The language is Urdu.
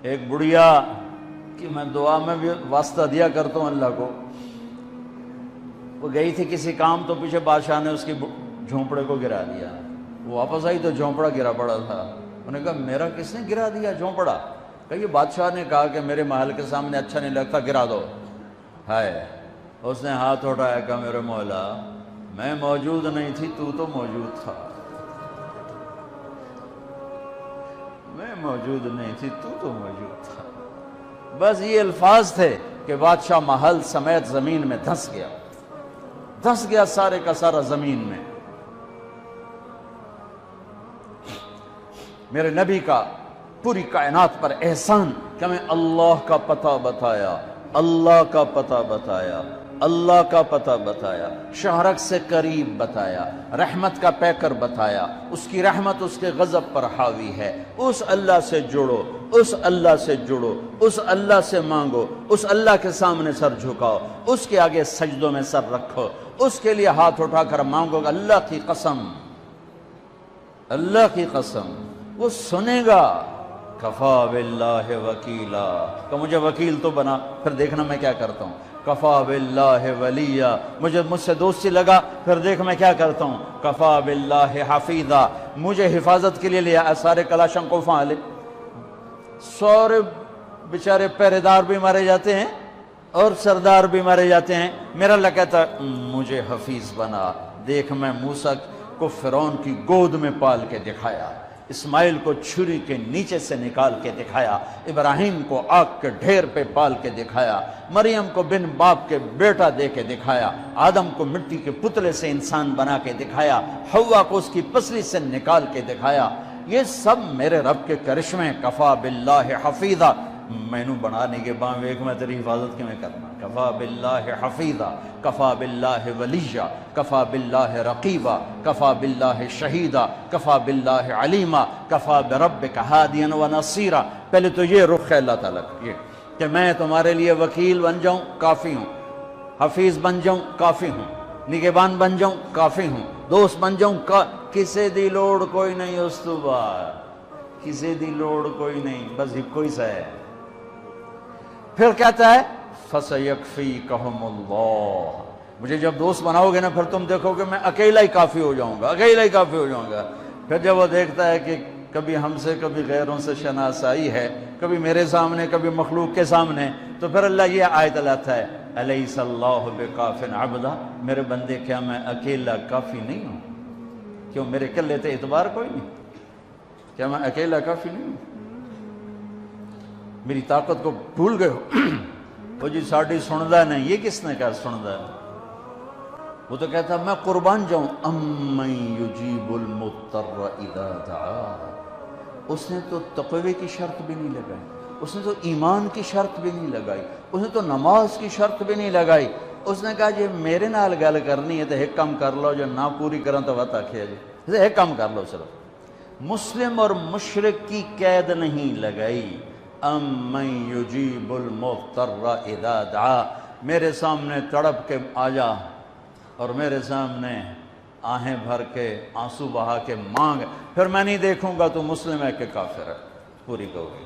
ایک بڑھیا کہ میں دعا میں بھی واسطہ دیا کرتا ہوں اللہ کو، وہ گئی تھی کسی کام، تو پیچھے بادشاہ نے اس کی جھونپڑے کو گرا دیا۔ وہ واپس آئی تو جھونپڑا گرا پڑا تھا۔ انہوں نے کہا میرا کس نے گرا دیا جھونپڑا؟ کہ یہ بادشاہ نے کہا کہ میرے محل کے سامنے اچھا نہیں لگتا، گرا دو۔ ہائے، اس نے ہاتھ اٹھایا، کہا میرے مولا میں موجود نہیں تھی، تو موجود تھا، میں موجود نہیں تھی، تو موجود تھا۔ بس یہ الفاظ تھے کہ بادشاہ محل سمیت زمین میں دھنس گیا سارے کا سارا زمین میں۔ میرے نبی کا پوری کائنات پر احسان کہ میں اللہ کا پتہ بتایا، اللہ کا پتہ بتایا، اللہ کا پتہ بتایا، شہرک سے قریب بتایا، رحمت کا پیکر بتایا، اس کی رحمت اس کے غضب پر حاوی ہے، اس اللہ سے جڑو، اس اللہ سے جڑو، اس اللہ سے مانگو، اس اللہ کے سامنے سر جھکاؤ، اس کے آگے سجدوں میں سر رکھو، اس کے لیے ہاتھ اٹھا کر مانگو گا۔ اللہ کی قسم، اللہ کی قسم وہ سنے گا۔ کفا باللہ وکیلا، کہ مجھے وکیل تو بنا، پھر دیکھنا میں کیا کرتا ہوں۔ کفا باللہ ولیہ، مجھ سے دوستی لگا، پھر دیکھ میں کیا کرتا ہوں۔ کفا باللہ حفیظا، مجھے حفاظت کے لیے لیا۔ سارے کلاشن کو فعال، سورے بیچارے پہرے دار بھی مارے جاتے ہیں اور سردار بھی مارے جاتے ہیں، میرا اللہ کہتا مجھے حفیظ بنا۔ دیکھ میں موسیٰ کو فرعون کی گود میں پال کے دکھایا، اسماعیل کو چھری کے نیچے سے نکال کے دکھایا، ابراہیم کو آگ کے ڈھیر پہ پال کے دکھایا، مریم کو بن باپ کے بیٹا دے کے دکھایا، آدم کو مٹی کے پتلے سے انسان بنا کے دکھایا، حوا کو اس کی پسلی سے نکال کے دکھایا۔ یہ سب میرے رب کے کرشمے۔ کفا باللہ حفیظا، مینو بنانے کے بعد ایک میں تیری حفاظت کی میں کرنا۔ کفا باللہ حفیظا، کفا باللہ ولیہ، کفا باللہ رقیبا، کفا باللہ شہیدا، کفا باللہ علیما، کفا بربک ہادیا و نصیرا۔ پہلے تو یہ رخ ہے اللہ تعالیٰ کا، یہ کہ میں تمہارے لیے وکیل بن جاؤں، کافی ہوں، حفیظ بن جاؤں، کافی ہوں، نگہبان بن جاؤں، کافی ہوں، دوست بن جاؤں، کسے دی لوڑ کوئی نہیں اس تو بعد، کسے دی لوڑ کوئی نہیں، بس کوئی سا ہے۔ پھر کہتا ہے فَسَيَكْفِيكَهُمُ اللَّهُ، مجھے جب دوست بناؤ گے نا پھر تم دیکھو کہ میں اکیلا ہی کافی ہو جاؤں گا، اکیلا ہی کافی ہو جاؤں گا۔ پھر جب وہ دیکھتا ہے کہ کبھی ہم سے کبھی غیروں سے شناسائی ہے، کبھی میرے سامنے کبھی مخلوق کے سامنے، تو پھر اللہ یہ آیت لاتا ہے أَلَيْسَ اللَّهُ بِكَافٍ عَبْدًا، میرے بندے کیا میں اکیلا کافی نہیں ہوں؟ کیوں میرے کلے تے اعتبار کوئی نہیں؟ کیا میں اکیلا کافی نہیں ہوں؟ میری طاقت کو بھول گئے ہو؟ وہ جی ساڑھی سندا نہیں، یہ کس نے کہا سندا ہے؟ وہ تو کہتا میں قربان جاؤں۔ أَمَّن يُجِيبُ الْمُضْطَرَّ إِذَا دَعَاهُ، اس نے تو تقوی کی شرط بھی نہیں لگائی، اس نے تو ایمان کی شرط بھی نہیں لگائی، اس نے تو نماز کی شرط بھی نہیں لگائی۔ اس نے کہا جی میرے نال گل کرنی ہے تو ایک کام کر لو، جو نہ پوری کریں تو وقت آکھے جی ایک کام کر لو صرف۔ مسلم اور مشرک کی قید نہیں لگائی۔ أَمَّن يُجِيبُ الْمُضْطَرَّ إِذَا دَعَاهُ، میرے سامنے تڑپ کے آ جا اور میرے سامنے آہیں بھر کے آنسو بہا کے مانگ، پھر میں نہیں دیکھوں گا تو مسلم ہے کہ کافر ہے، پوری کہو گی۔